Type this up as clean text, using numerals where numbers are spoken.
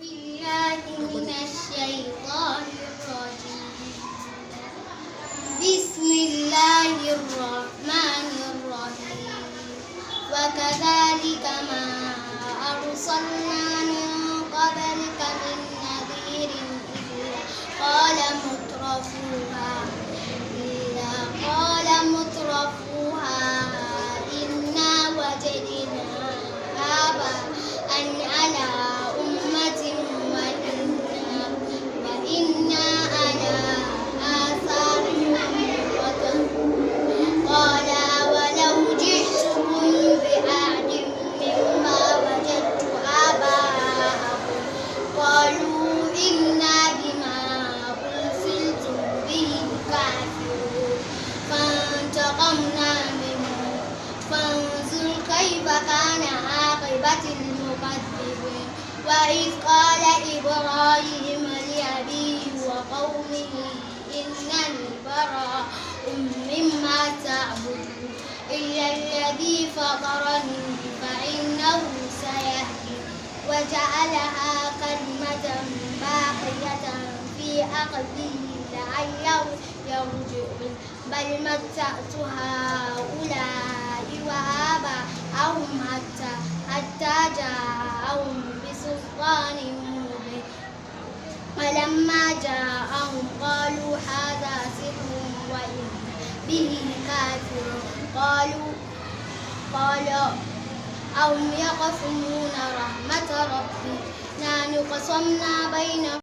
بالله من الشيطان الرجيم. بسم الله الرحمن الرحيم. وكذلك ما أرسلنا من قبلك من نذير إلا قال مترفوها إنا وجدنا آباءنا على أمة وإنا على آثارهم مقتدون. قال أولو جئتكم بأحد مما وجدت آباءكم قالوا إنا بما أرسلتم به كافرون. فانتقمنا منهم فانظر كيف كان عاقبة المكذبين. وإذ قال إبراهيم لأبيه وقومه إنني براء مما تعبدون إلا الذي فطرني فإنه سيهدين. وجعلها كلمة باقية في عقبه لعلهم يرجعون. بل متعت هؤلاء وآباءهم حتى جاءهم بسلطان مبين. ولما جاءهم قالوا هذا سحر وإنا به كافرون. قالوا أهم يقسمون رحمة ربي نحن قسمنا بينهم